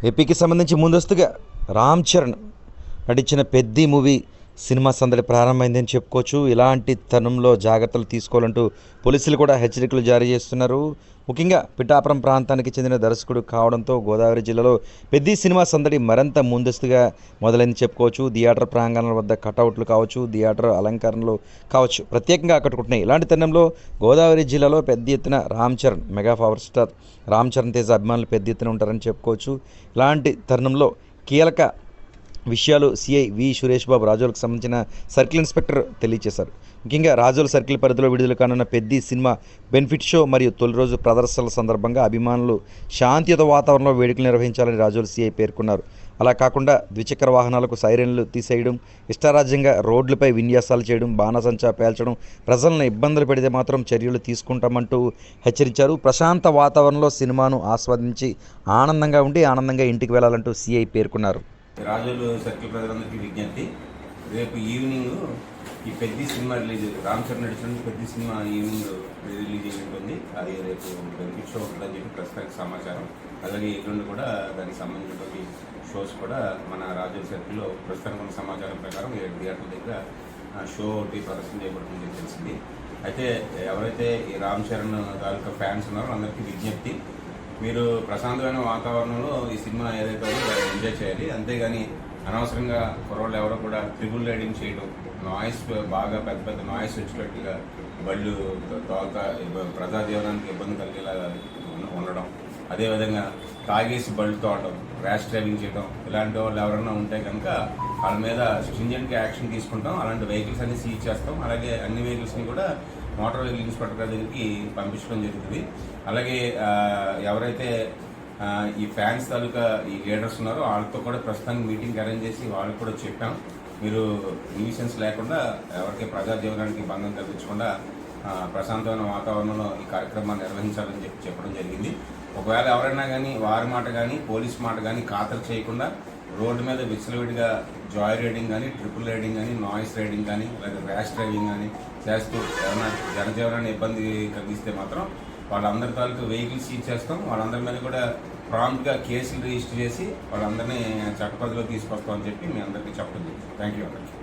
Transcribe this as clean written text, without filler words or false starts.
ఏపీకి సంబంధించి ముందస్తుగా రామ్ చరణ్ నటించిన పెద్ది మూవీ సినిమా సందడి ప్రారంభమైందని చెప్పుకోవచ్చు. ఇలాంటి తరుణంలో జాగ్రత్తలు తీసుకోవాలంటూ పోలీసులు కూడా హెచ్చరికలు జారీ చేస్తున్నారు. ముఖ్యంగా పిఠాపురం ప్రాంతానికి చెందిన దర్శకుడు కావడంతో గోదావరి జిల్లాలో పెద్ది సినిమా సందడి మరింత ముందస్తుగా మొదలైంది చెప్పుకోవచ్చు. థియేటర్ ప్రాంగణాల వద్ద కటౌట్లు కావచ్చు, థియేటర్ అలంకరణలు కావచ్చు ప్రత్యేకంగా ఆకట్టుకుంటున్నాయి. ఇలాంటి తరుణంలో గోదావరి జిల్లాలో పెద్ద ఎత్తున Ram Charan mega power star Ram Charan Teja అభిమానులు పెద్ద ఎత్తున ఉంటారని చెప్పుకోవచ్చు. ఇలాంటి తరుణంలో కీలక విషయాలు సిఐ వి సురేష్ బాబు రాజోలకు సంబంధించిన సర్కిల్ ఇన్స్పెక్టర్ తెలియజేశారు. ముఖ్యంగా రాజోల సర్కిల్ పరిధిలో విడుదల కానున్న పెద్ది సినిమా బెనిఫిట్ షో మరియు తొలి రోజు ప్రదర్శనల సందర్భంగా అభిమానులు శాంతియుత వాతావరణంలో వేడుకలు నిర్వహించాలని రాజోల సిఐ పేర్కొన్నారు. అలా కాకుండా ద్విచక్ర వాహనాలకు సైరన్లు తీసేయడం, ఇష్టారాజ్యంగా రోడ్లపై విన్యాసాలు చేయడం, బాణసంచా పేల్చడం, ప్రజలను ఇబ్బందులు పెడితే మాత్రం చర్యలు తీసుకుంటామంటూ హెచ్చరించారు. ప్రశాంత వాతావరణంలో సినిమాను ఆస్వాదించి ఆనందంగా ఉండి ఆనందంగా ఇంటికి వెళ్లాలంటూ సిఐ పేర్కొన్నారు. రాజోలు సర్కిల్ ప్రజలందరికీ విజ్ఞప్తి, రేపు ఈవినింగ్ ఈ పెద్ది సినిమా రిలీజ్, రామ్ చరణ్ నడిచిన పెద్ది సినిమా ఈవినింగ్ రిలీజ్ ఉంటుంది. అది రేపు బెనిఫిట్ షో ఉంటుందని చెప్పి ప్రస్తుతానికి సమాచారం. అలాగే ఎల్లుండి కూడా దానికి సంబంధించినటువంటి షోస్ కూడా మన రాజోలు సర్కిల్లో ప్రస్తుతానికి ఉన్న సమాచారం ప్రకారం 7 థియేటర్ల దగ్గర షో ఒకటి ప్రదర్శన చేయబడుతుందని తెలిసింది. అయితే ఎవరైతే ఈ రామ్ చరణ్ తాలూకా ఫ్యాన్స్ ఉన్నారో అందరికీ విజ్ఞప్తి, మీరు ప్రశాంతమైన వాతావరణంలో ఈ సినిమా ఏదైతే ఎంజాయ్ చేయాలి. అంతేగాని అనవసరంగా కుర్రోళ్ళు ఎవరో కూడా ట్రిపుల్ రైడింగ్ చేయడం, నాయిస్ బాగా పెద్ద పెద్ద నాయిస్ వచ్చేటట్టుగా బళ్ళు తోలుతా ప్రజాజీవనానికి ఇబ్బంది కలిగేలాగా ఉండడం, అదేవిధంగా తాగేసి బళ్ళు తోడడం, ర్యాష్ డ్రైవింగ్ చేయడం, ఇలాంటి వాళ్ళు ఎవరైనా ఉంటే కనుక వాళ్ళ మీద స్ట్రింజెంట్గా యాక్షన్ తీసుకుంటాం. అలాంటి వెహికల్స్ అన్ని సీజ్ చేస్తాం. అలాగే అన్ని వెహికల్స్ని కూడా మోటార్ వెహికల్ ఇన్స్పెక్టర్ గారి దగ్గరికి పంపించడం జరుగుతుంది. అలాగే ఎవరైతే ఈ ఫ్యాన్స్ తాలూకా ఈ లీడర్స్ ఉన్నారో వాళ్ళతో కూడా ప్రస్తుతానికి మీటింగ్ అరేంజ్ చేసి వాళ్ళకి కూడా చెప్పాం, మీరు న్యూసెన్స్ లేకుండా ఎవరికి ప్రజా జీవనానికి భంగం కల్పించకుండా ప్రశాంతమైన వాతావరణంలో ఈ కార్యక్రమాన్ని నిర్వహించాలని చెప్పడం జరిగింది. ఒకవేళ ఎవరైనా కానీ వారి మాట కానీ పోలీస్ మాట కానీ ఖాతరు చేయకుండా రోడ్డు మీద విచ్చలవిడిగా జాయ్ రైడింగ్ కానీ, ట్రిపుల్ రైడింగ్ కానీ, నాయిస్ రైడింగ్ కానీ, లేదా ర్యాష్ డ్రైవింగ్ కానీ చేస్తూ ఎవరైనా జనజీవనాన్ని ఇబ్బంది కలిగిస్తే మాత్రం వాళ్ళందరి తాలూకు వెహికల్స్ సీజ్ చేస్తాం. వాళ్ళందరి మీద కూడా ప్రాంప్ట్గా కేసులు రిజిస్టర్ చేసి వాళ్ళందరినీ చట్టపరిధిలో తీసుకొస్తామని చెప్పి మీ అందరికీ చెప్పండి. థ్యాంక్ యూ అందరికీ.